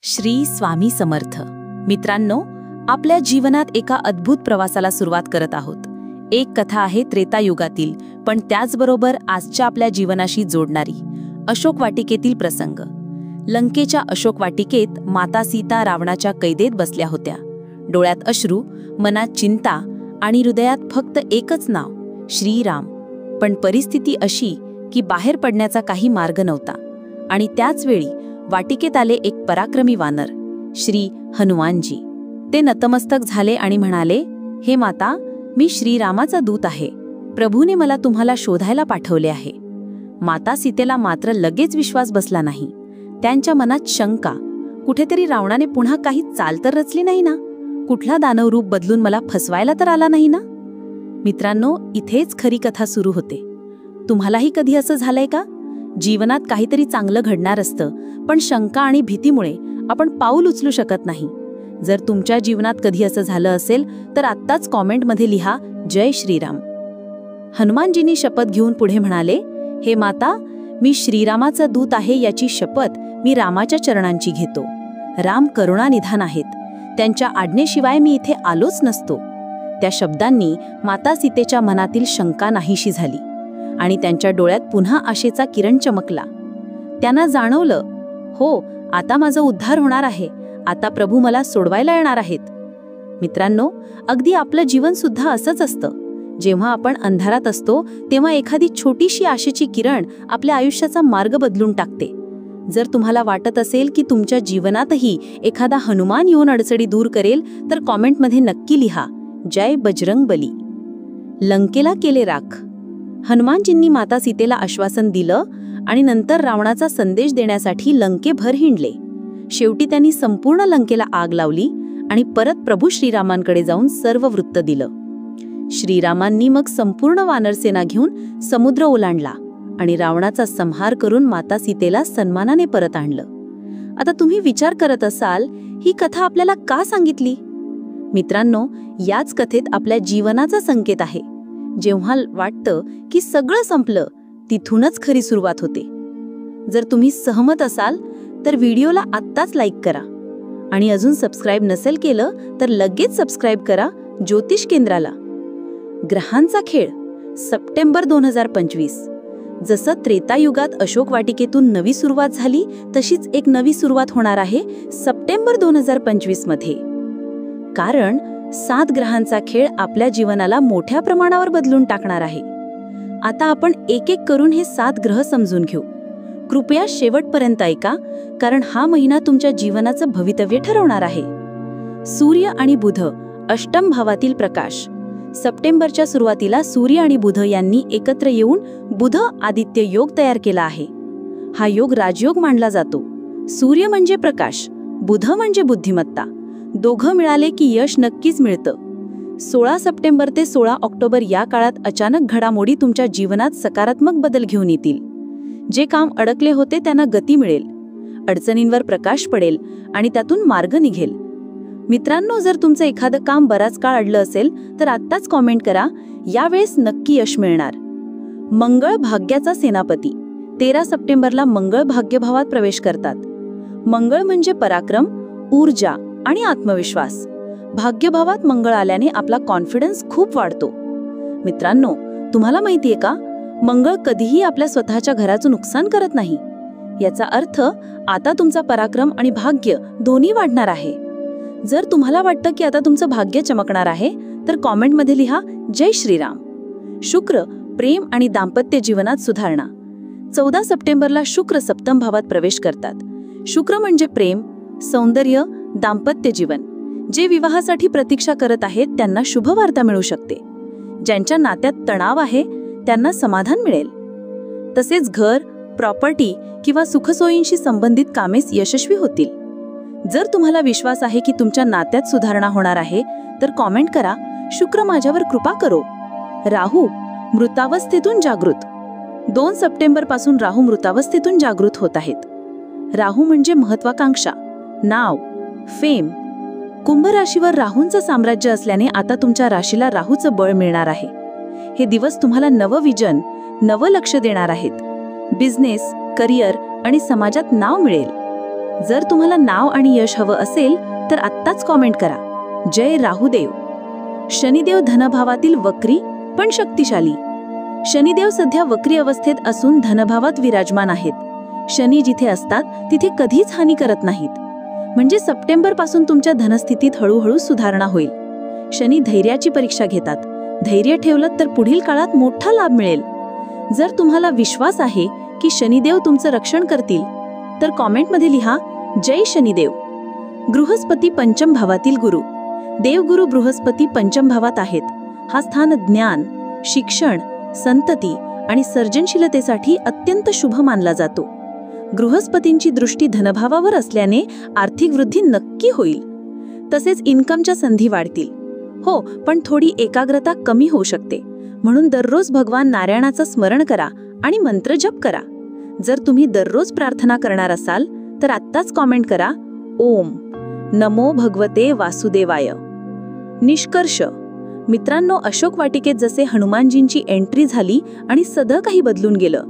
श्री स्वामी समर्थ. मित्रांनो, आपल्या जीवनात एका अद्भुत प्रवासाला सुरुवात करत आहोत. एक कथा आहे त्रेतायुगातील, पण त्याचबरोबर आजच्या आपल्या जीवनाशी जोडणारी. अशोक वाटिकेतील प्रसंग. लंकेच्या अशोक वाटिकेत माता सीता रावणाच्या कैदेत बसल्या होत्या. डोळ्यात अश्रू, मनात चिंता आणि हृदयात फक्त एकच नाव, श्रीराम. पण परिस्थिती अशी की बाहेर पडण्याचा काही मार्ग नव्हता. आणि त्याच वेळी वाटिकेत आले एक पराक्रमी वानर, श्री हनुमानजी. ते नतमस्तक झाले आणि म्हणाले, हे माता, मी श्रीरामाचा दूत आहे. प्रभूने मला तुम्हाला शोधायला पाठवले आहे. माता सीतेला मात्र लगेच विश्वास बसला नाही. त्यांच्या मनात शंका, कुठेतरी रावणाने पुन्हा काही चाल तर रचली नाही ना? कुठला दानव रूप बदलून मला फसवायला तर आला नाही ना? मित्रांनो, इथेच खरी कथा सुरू होते. तुम्हालाही कधी असं झालंय का? जीवनात काहीतरी चांगलं घडणार असतं, पण शंका आणि भीतीमुळे आपण पाऊल उचलू शकत नाही. जर तुमच्या जीवनात कधी असं झालं असेल तर आत्ताच कॉमेंटमध्ये लिहा, जय श्रीराम. हनुमानजींनी शपथ घेऊन पुढे म्हणाले, हे माता, मी श्रीरामाचा दूत आहे याची शपथ मी रामाच्या चरणांची घेतो. राम करुणानिधान आहेत. त्यांच्या आज्ञेशिवाय मी इथे आलोच नसतो. त्या शब्दांनी माता सीतेच्या मनातील शंका नाहीशी झाली आणि त्यांच्या डोळ्यात पुन्हा आशेचा किरण चमकला. त्यांना जाणवलं, हो, आता माझा उद्धार होणार आहे. आता प्रभू मला सोडवायला येणार आहेत. मित्रांनो, अगदी आपलं जीवन सुद्धा असंच असतं. जेव्हा आपण अंधारात असतो तेव्हा एखादी छोटीशी आशेची किरण आपल्या आयुष्याचा मार्ग बदलून टाकते. जर तुम्हाला वाटत असेल की तुमच्या जीवनातही एखादा हनुमान येऊन अडचणी दूर करेल तर कॉमेंटमध्ये नक्की लिहा, जय बजरंग बली. लंकेला केले राख. हनुमानजींनी माता सीतेला आश्वासन दिलं आणि नंतर रावणाचा संदेश देण्यासाठी लंकेभर हिंडले. शेवटी त्यांनी संपूर्ण लंकेला आग लावली आणि परत प्रभू श्रीरामांकडे जाऊन सर्व वृत्त दिलं. श्रीरामांनी मग संपूर्ण वानरसेना घेऊन समुद्र ओलांडला आणि रावणाचा संहार करून माता सीतेला सन्मानाने परत आणलं. आता तुम्ही विचार करत असाल, ही कथा आपल्याला का सांगितली? मित्रांनो, याच कथेत आपल्या जीवनाचा संकेत आहे. जेव्हा वाटतं की सगळं संपलं, तिथूनच खरी सुरुवात होते. जर तुम्ही सहमत असाल तर व्हिडिओला आत्ताच लाईक करा आणि अजून सबस्क्राईब नसेल केलं तर लगेच सबस्क्राईब करा ज्योतिष केंद्राला. ग्रहांचा खेळ. सप्टेंबर 2025. जसं त्रेतायुगात अशोक वाटिकेतून नवी सुरुवात झाली, तशीच एक नवी सुरुवात होणार आहे सप्टेंबर 2025 मध्ये. कारण 7 ग्रहांचा खेळ आपल्या जीवनाला मोठ्या प्रमाणावर बदलून टाकणार आहे. आता आपण एक एक करून हे 7 ग्रह समजून घेऊ. कृपया शेवटपर्यंत ऐका, कारण हा महिना तुमच्या जीवनाचं भवितव्य ठरवणार आहे. सूर्य आणि बुध, अष्टम भावातील प्रकाश. सप्टेंबरच्या सुरुवातीला सूर्य आणि बुध यांनी एकत्र येऊन बुध आदित्य योग तयार केला आहे. हा योग राजयोग मानला जातो. सूर्य म्हणजे प्रकाश, बुध म्हणजे बुद्धिमत्ता. दोघं मिळाले की यश नक्कीच मिळतं. 16 सप्टेंबर ते 16 ऑक्टोबर या काळात अचानक घडामोडी तुमच्या जीवनात सकारात्मक बदल घेऊन येतील. जे काम अडकले होते त्यांना गती मिळेल, अडचणींवर प्रकाश पडेल आणि त्यातून मार्ग निघेल. मित्रांनो, जर तुमचं एखादं काम बराच काळ अडलं असेल तर आत्ताच कॉमेंट करा, यावेळेस नक्की यश मिळणार. मंगळ भाग्याचा सेनापती. 13 सप्टेंबरला मंगळ भाग्यभावात प्रवेश करतात. मंगळ म्हणजे पराक्रम, ऊर्जा आणि आत्मविश्वास. भाग्यभावात मंगळ आल्याने आपला कॉन्फिडन्स खूप वाढतो. मित्रांनो, तुम्हाला माहितीये का, मंगळ कधीही आपल्या स्वतःच्या घराचं नुकसान करत नाही. याचा अर्थ आता तुमचा पराक्रम आणि भाग्य दोन्ही वाढणार आहे. जर तुम्हाला वाटतं की आता तुमचं भाग्य चमकणार आहे तर कॉमेंटमध्ये लिहा, जय श्रीराम. शुक्र, प्रेम आणि दाम्पत्य जीवनात सुधारणा. 14 सप्टेंबरला शुक्र सप्तम भावात प्रवेश करतात. शुक्र म्हणजे प्रेम, सौंदर्य, दाम्पत्य जीवन. जे विवाहासाठी प्रतीक्षा करत आहेत त्यांना शुभवार्ता मिळू शकते. ज्यांच्या नात्यात तणाव आहे त्यांना समाधान मिळेल. तसेच घर, प्रॉपर्टी किंवा सुखसोयींशी संबंधित कामे यशस्वी होतील. जर तुम्हाला विश्वास आहे की तुमच्या नात्यात सुधारणा होणार आहे तर कॉमेंट करा, शुक्र माझ्यावर कृपा करो. राहू, मृतावस्थेतून जागृत. 2 सप्टेंबर पासून राहू मृतावस्थेतून जागृत होत आहेत. राहू म्हणजे महत्वाकांक्षा, नाव, फेम. कुंभ राशीवर राहूंचं साम्राज्य असल्याने आता तुमच्या राशीला राहूचं बळ मिळणार आहे. हे दिवस तुम्हाला नवं विजन, नवं लक्ष देणार आहेत. बिझनेस, करिअर आणि समाजात नाव मिळेल. जर तुम्हाला नाव आणि यश हवं असेल तर आत्ताच कॉमेंट करा, जय राहुदेव. शनिदेव धनभावातील वक्री पण शक्तिशाली. शनिदेव सध्या वक्री अवस्थेत असून धनभावात विराजमान आहेत. शनी जिथे असतात तिथे कधीच हानी करत नाहीत. म्हणजे सप्टेंबर पासून तुमच्या धनस्थितीत हळूहळू सुधारणा होईल. शनी धैर्याची परीक्षा घेतात. धैर्य ठेवलं तर पुढील काळात मोठा लाभ मिळेल. जर तुम्हाला विश्वास आहे की शनिदेव तुमचं रक्षण करतील तर कॉमेंटमध्ये लिहा, जय शनिदेव. बृहस्पती पंचम भावातील गुरु. देवगुरु बृहस्पती पंचम भावात आहेत. हा स्थान ज्ञान, शिक्षण, संतती आणि सर्जनशीलतेसाठी अत्यंत शुभ मानला जातो. बृहस्पतींची दृष्टी धनभावावर असल्याने आर्थिक वृद्धी नक्की होईल. तसेच इन्कमच्या संधी वाढतील. हो, पण थोडी एकाग्रता कमी होऊ शकते. म्हणून दररोज भगवान नारायणाचं स्मरण करा आणि मंत्र जप करा. जर तुम्ही दररोज प्रार्थना करणार असाल तर आत्ताच कॉमेंट करा, ओम नमो भगवते वासुदेवाय. निष्कर्ष. मित्रांनो, अशोक वाटिकेत जसे हनुमानजींची एंट्री झाली आणि सगळं काही बदलून गेलं,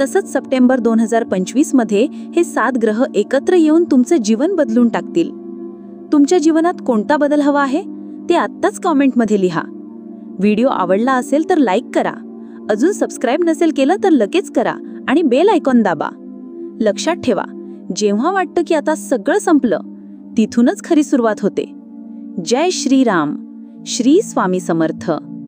तसंच सप्टेंबर 2025 मध्ये हे 7 ग्रह एकत्र येऊन तुमचे जीवन बदलून टाकतील. तुमच्या जीवनात कोणता बदल हवा आहे ते आत्ताच कॉमेंटमध्ये लिहा. व्हिडिओ आवडला असेल तर लाईक करा. अजून सबस्क्राईब नसेल केलं तर लगेच करा आणि बेल आयकॉन दाबा. लक्षात ठेवा, जेव्हा वाटतं की आता सगळं संपलं, तिथूनच खरी सुरुवात होते. जय श्रीराम. श्री स्वामी समर्थ.